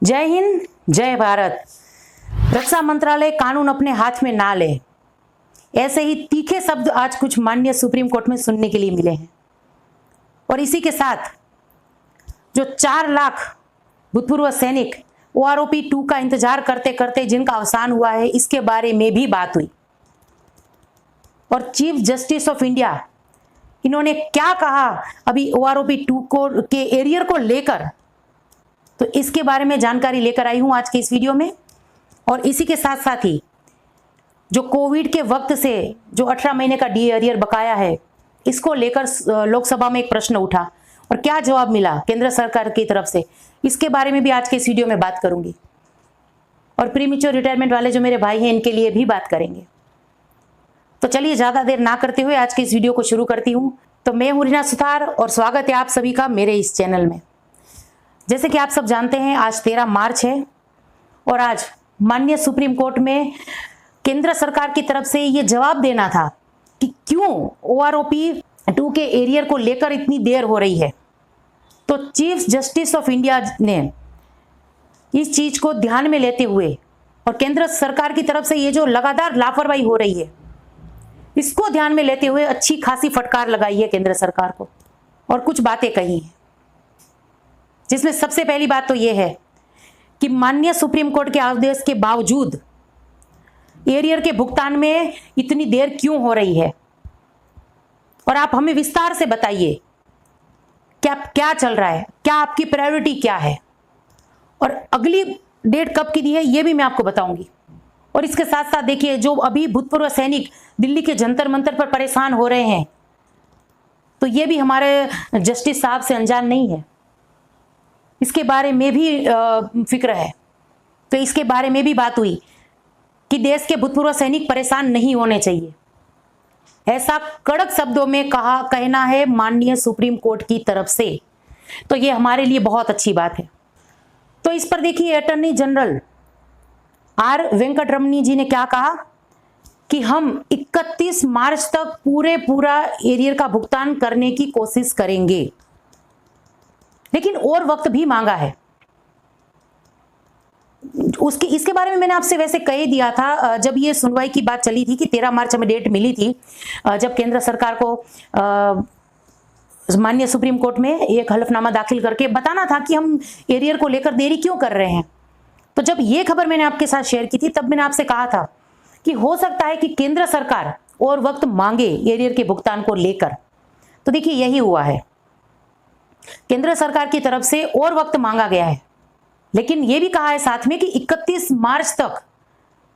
जय हिंद, जय भारत। रक्षा मंत्रालय कानून अपने हाथ में ना ले, ऐसे ही तीखे शब्द आज कुछ माननीय सुप्रीम कोर्ट में सुनने के लिए मिले हैं। और इसी के साथ जो 4 लाख भूतपूर्व सैनिक OROP 2 का इंतजार करते करते जिनका अवसान हुआ है, इसके बारे में भी बात हुई। और चीफ जस्टिस ऑफ इंडिया इन्होंने क्या कहा अभी OROP 2 के एरियर को लेकर, तो इसके बारे में जानकारी लेकर आई हूं आज के इस वीडियो में। और इसी के साथ साथ ही जो कोविड के वक्त से जो 18 महीने का डी एरियर बकाया है, इसको लेकर लोकसभा में एक प्रश्न उठा और क्या जवाब मिला केंद्र सरकार की तरफ से, इसके बारे में भी आज के इस वीडियो में बात करूंगी। और प्रीमेच्योर रिटायरमेंट वाले जो मेरे भाई हैं, इनके लिए भी बात करेंगे। तो चलिए ज्यादा देर ना करते हुए आज के इस वीडियो को शुरू करती हूं। तो मैं हूं रीना सुतार और स्वागत है आप सभी का मेरे इस चैनल में। जैसे कि आप सब जानते हैं, आज 13 मार्च है और आज माननीय सुप्रीम कोर्ट में केंद्र सरकार की तरफ से ये जवाब देना था कि क्यों OROP 2 के एरियर को लेकर इतनी देर हो रही है। तो चीफ जस्टिस ऑफ इंडिया ने इस चीज को ध्यान में लेते हुए और केंद्र सरकार की तरफ से ये जो लगातार लापरवाही हो रही है, इसको ध्यान में लेते हुए अच्छी खासी फटकार लगाई है केंद्र सरकार को और कुछ बातें कही हैं। जिसमें सबसे पहली बात तो यह है कि माननीय सुप्रीम कोर्ट के आदेश के बावजूद एरियर के भुगतान में इतनी देर क्यों हो रही है, और आप हमें विस्तार से बताइए क्या चल रहा है, क्या आपकी प्रायोरिटी क्या है, और अगली डेट कब की दी है ये भी मैं आपको बताऊंगी। और इसके साथ साथ देखिए, जो अभी भूतपूर्व सैनिक दिल्ली के जंतर मंतर पर परेशान हो रहे हैं, तो ये भी हमारे जस्टिस साहब से अनजान नहीं है, इसके बारे में भी फिक्र है। तो इसके बारे में भी बात हुई कि देश के भूतपूर्व सैनिक परेशान नहीं होने चाहिए, ऐसा कड़क शब्दों में कहना है माननीय सुप्रीम कोर्ट की तरफ से। तो ये हमारे लिए बहुत अच्छी बात है। तो इस पर देखिए, अटॉर्नी जनरल R वेंकटरमणी जी ने क्या कहा कि हम 31 मार्च तक पूरा एरियर का भुगतान करने की कोशिश करेंगे, लेकिन और वक्त भी मांगा है। इसके बारे में मैंने आपसे वैसे कह दिया था जब ये सुनवाई की बात चली थी कि 13 मार्च में डेट मिली थी, जब केंद्र सरकार को माननीय सुप्रीम कोर्ट में एक हलफनामा दाखिल करके बताना था कि हम एरियर को लेकर देरी क्यों कर रहे हैं। तो जब ये खबर मैंने आपके साथ शेयर की थी, तब मैंने आपसे कहा था कि हो सकता है कि केंद्र सरकार और वक्त मांगे एरियर के भुगतान को लेकर। तो देखिए, यही हुआ है, केंद्र सरकार की तरफ से और वक्त मांगा गया है, लेकिन यह भी कहा है साथ में कि 31 मार्च तक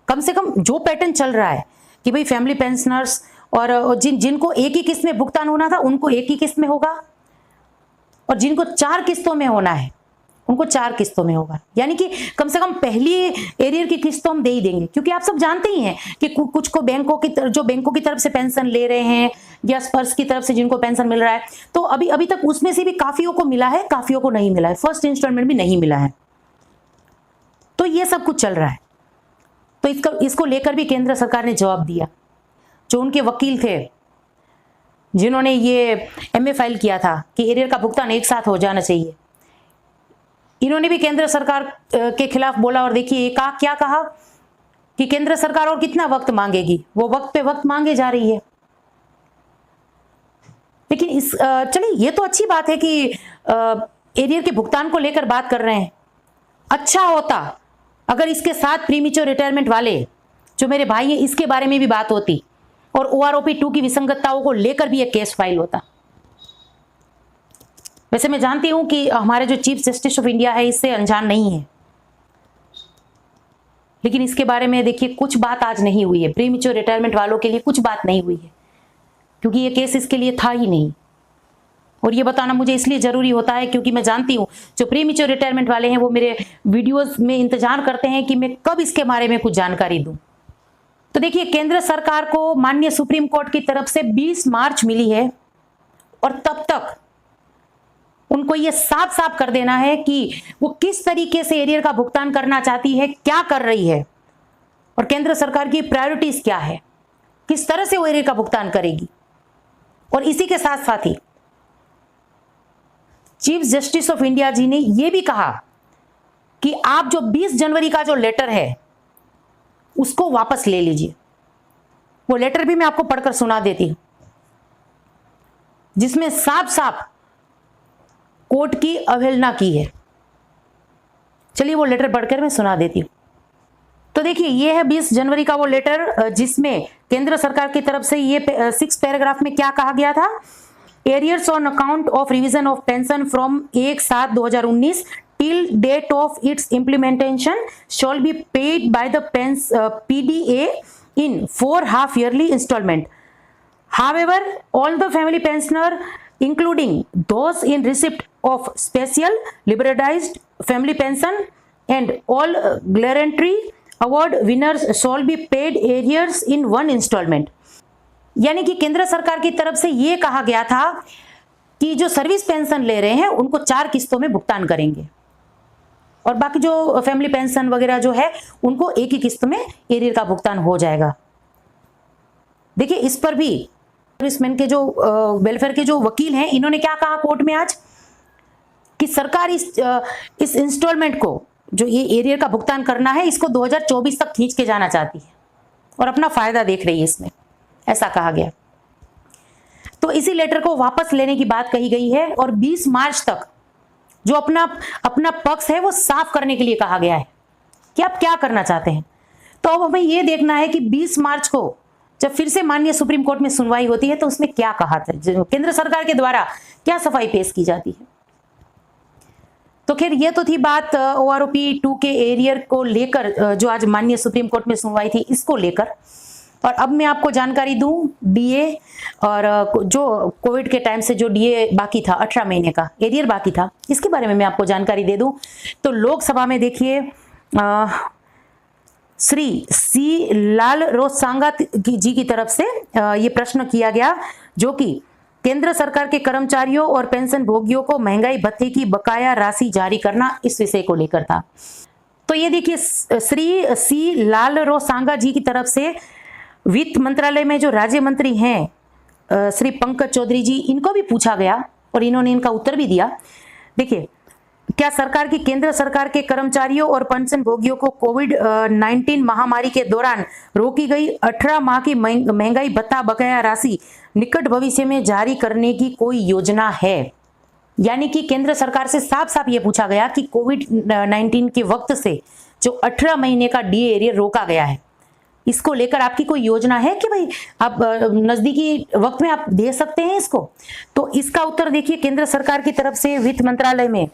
कम से कम जो पैटर्न चल रहा है कि भाई फैमिली पेंशनर्स और जिनको एक ही किस्त में भुगतान होना था, उनको एक ही किस्त में होगा, और जिनको 4 किस्तों में होना है उनको 4 किस्तों में होगा। यानी कि कम से कम पहली एरियर की किस्त तो हम दे ही देंगे, क्योंकि आप सब जानते ही हैं कि कुछ को बैंकों की तरफ से पेंशन ले रहे हैं या स्पर्श की तरफ से जिनको पेंशन मिल रहा है, तो अभी तक उसमें से भी काफियों को मिला है, काफियों को नहीं मिला है, फर्स्ट इंस्टॉलमेंट भी नहीं मिला है। तो ये सब कुछ चल रहा है। तो इसको लेकर भी केंद्र सरकार ने जवाब दिया। जो उनके वकील थे जिन्होंने ये MA फाइल किया था कि एरियर का भुगतान एक साथ हो जाना चाहिए, इन्होंने भी केंद्र सरकार के खिलाफ बोला। और देखिए क्या कहा कि केंद्र सरकार और कितना वक्त मांगेगी, वो वक्त पे वक्त मांगे जा रही है। लेकिन चलिए, ये तो अच्छी बात है कि एरियर के भुगतान को लेकर बात कर रहे हैं। अच्छा होता अगर इसके साथ प्रीमेच्योर रिटायरमेंट वाले जो मेरे भाई हैं, इसके बारे में भी बात होती और OROP 2 की विसंगतताओं को लेकर भी एक केस फाइल होता। वैसे मैं जानती हूं कि हमारे जो चीफ जस्टिस ऑफ इंडिया है इससे अनजान नहीं है, लेकिन इसके बारे में देखिए कुछ बात आज नहीं हुई है। प्रीमेच्योर रिटायरमेंट वालों के लिए कुछ बात नहीं हुई है, क्योंकि ये केस इसके लिए था ही नहीं। और ये बताना मुझे इसलिए जरूरी होता है क्योंकि मैं जानती हूं जो प्रीमेच्योर रिटायरमेंट वाले हैं वो मेरे वीडियोस में इंतजार करते हैं कि मैं कब इसके बारे में कुछ जानकारी दूं। तो देखिए, केंद्र सरकार को माननीय सुप्रीम कोर्ट की तरफ से 20 मार्च मिली है, और तब तक उनको ये साफ साफ कर देना है कि वो किस तरीके से एरियर का भुगतान करना चाहती है, क्या कर रही है, और केंद्र सरकार की प्रायोरिटीज क्या है, किस तरह से वो एरियर का भुगतान करेगी। और इसी के साथ साथ ही चीफ जस्टिस ऑफ इंडिया जी ने यह भी कहा कि आप जो 20 जनवरी का जो लेटर है उसको वापस ले लीजिए। वो लेटर भी मैं आपको पढ़कर सुना देती हूं, जिसमें साफ साफ कोर्ट की अवहेलना की है। चलिए वो लेटर पढ़कर मैं सुना देती हूं। तो देखिए, ये है 20 जनवरी का वो लेटर, जिसमें केंद्र सरकार की तरफ से ये 6 पैराग्राफ में क्या कहा गया था। Arrears on account of revision of pension from 1/7/2019 till date of its implementation shall be paid by the PDA in 4 half-yearly installment. However, all the family pensioner, including those in receipt of special liberalized family pension and all guarantee award winners shall be paid arrears in 1 installment. यानी कि केंद्र सरकार की तरफ से ये कहा गया था कि जो सर्विस पेंशन ले रहे हैं उनको 4 किस्तों में भुगतान करेंगे, और बाकी जो फैमिली पेंशन वगैरह जो है उनको एक ही किस्त में एरियर का भुगतान हो जाएगा। देखिए, इस पर भी सर्विसमैन के जो वेलफेयर के जो वकील हैं, इन्होंने क्या कहा कोर्ट में आज, कि सरकार इस इंस्टॉलमेंट को, जो ये एरियर का भुगतान करना है, इसको 2024 तक खींच के जाना चाहती है और अपना फायदा देख रही है इसमें, ऐसा कहा गया। तो इसी लेटर को वापस लेने की बात कही गई है और 20 मार्च तक जो अपना पक्ष है वो साफ करने के लिए कहा गया है कि आप क्या करना चाहते हैं। तो अब हमें ये देखना है कि 20 मार्च को जब फिर से माननीय सुप्रीम कोर्ट में सुनवाई होती है तो उसमें क्या कहा था, केंद्र सरकार के द्वारा क्या सफाई पेश की जाती है। तो खैर, ये तो थी बात OROP 2 के एरियर को लेकर, जो आज माननीय सुप्रीम कोर्ट में सुनवाई थी इसको लेकर। और अब मैं आपको जानकारी दूं DA और जो कोविड के टाइम से जो DA बाकी था, 18 महीने का एरियर बाकी था, इसके बारे में मैं आपको जानकारी दे दूं। तो लोकसभा में देखिए, श्री C लालरोसांगा जी की तरफ से ये प्रश्न किया गया, जो कि केंद्र सरकार के कर्मचारियों और पेंशन भोगियों को महंगाई भत्ते की बकाया राशि जारी करना, इस विषय को लेकर था। तो ये देखिए, श्री C लालरोसांगा जी की तरफ से वित्त मंत्रालय में जो राज्य मंत्री हैं श्री पंकज चौधरी जी, इनको भी पूछा गया और इन्होंने इनका उत्तर भी दिया। देखिए, क्या सरकार की केंद्र सरकार के कर्मचारियों और पेंशन भोगियों को कोविड-19 महामारी के दौरान रोकी गई 18 माह की महंगाई भत्ता बकाया राशि निकट भविष्य में जारी करने की कोई योजना है। यानी कि केंद्र सरकार से साफ साफ ये पूछा गया कि कोविड-19 के वक्त से जो 18 महीने का DA एरियर रोका गया है, इसको लेकर आपकी कोई योजना है कि भाई आप नजदीकी वक्त में आप दे सकते हैं इसको। तो इसका उत्तर देखिए, केंद्र सरकार की तरफ से वित्त मंत्रालय में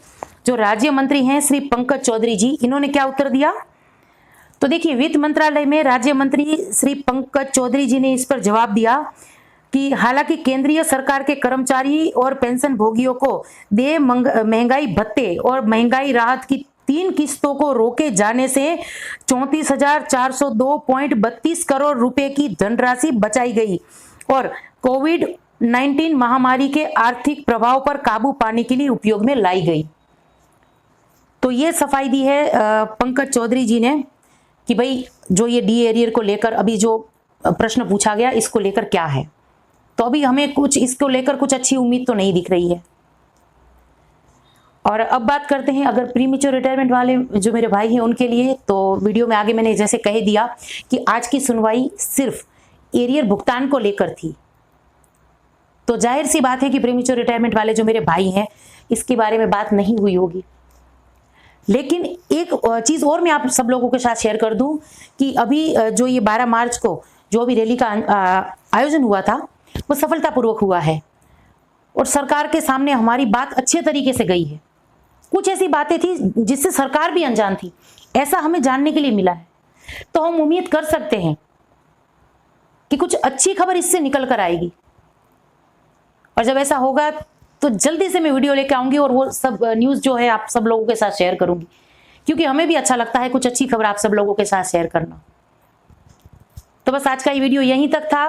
जो राज्य मंत्री हैं श्री पंकज चौधरी जी, इन्होंने क्या उत्तर दिया। तो देखिए, वित्त मंत्रालय में राज्य मंत्री श्री पंकज चौधरी जी ने इस पर जवाब दिया कि हालांकि केंद्रीय सरकार के कर्मचारी और पेंशन भोगियों को देय महंगाई भत्ते और महंगाई राहत की 3 किस्तों को रोके जाने से 34,402.32 करोड़ रुपए की धनराशि बचाई गई और कोविड-19 महामारी के आर्थिक प्रभाव पर काबू पाने के लिए उपयोग में लाई गई। तो ये सफाई दी है पंकज चौधरी जी ने कि भाई जो ये DA एरियर को लेकर अभी जो प्रश्न पूछा गया, इसको लेकर क्या है। तो अभी हमें कुछ इसको लेकर कुछ अच्छी उम्मीद तो नहीं दिख रही है। और अब बात करते हैं अगर प्रीमेच्योर रिटायरमेंट वाले जो मेरे भाई हैं उनके लिए। तो वीडियो में आगे मैंने जैसे कह दिया कि आज की सुनवाई सिर्फ एरियर भुगतान को लेकर थी, तो जाहिर सी बात है कि प्रीमेच्योर रिटायरमेंट वाले जो मेरे भाई हैं इसके बारे में बात नहीं हुई होगी। लेकिन एक चीज और मैं आप सब लोगों के साथ शेयर कर दूं कि अभी जो ये 12 मार्च को जो भी रैली का आयोजन हुआ था वो सफलतापूर्वक हुआ है और सरकार के सामने हमारी बात अच्छे तरीके से गई है। कुछ ऐसी बातें थी जिससे सरकार भी अनजान थी, ऐसा हमें जानने के लिए मिला है। तो हम उम्मीद कर सकते हैं कि कुछ अच्छी खबर इससे निकल कर आएगी और जब ऐसा होगा तो जल्दी से मैं वीडियो लेकर आऊंगी और वो सब न्यूज़ जो है आप सब लोगों के साथ शेयर करूंगी, क्योंकि हमें भी अच्छा लगता है कुछ अच्छी खबर आप सब लोगों के साथ शेयर करना। तो बस आज का ये वीडियो यहीं तक था।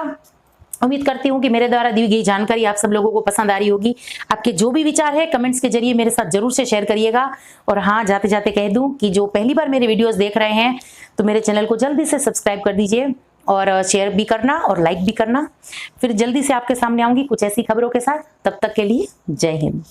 उम्मीद करती हूँ कि मेरे द्वारा दी गई जानकारी आप सब लोगों को पसंद आ रही होगी। आपके जो भी विचार है कमेंट्स के जरिए मेरे साथ जरूर से शेयर करिएगा। और हाँ, जाते जाते कह दूं कि जो पहली बार मेरे वीडियोस देख रहे हैं तो मेरे चैनल को जल्दी से सब्सक्राइब कर दीजिए और शेयर भी करना और लाइक भी करना। फिर जल्दी से आपके सामने आऊंगी कुछ ऐसी खबरों के साथ। तब तक के लिए जय हिंद।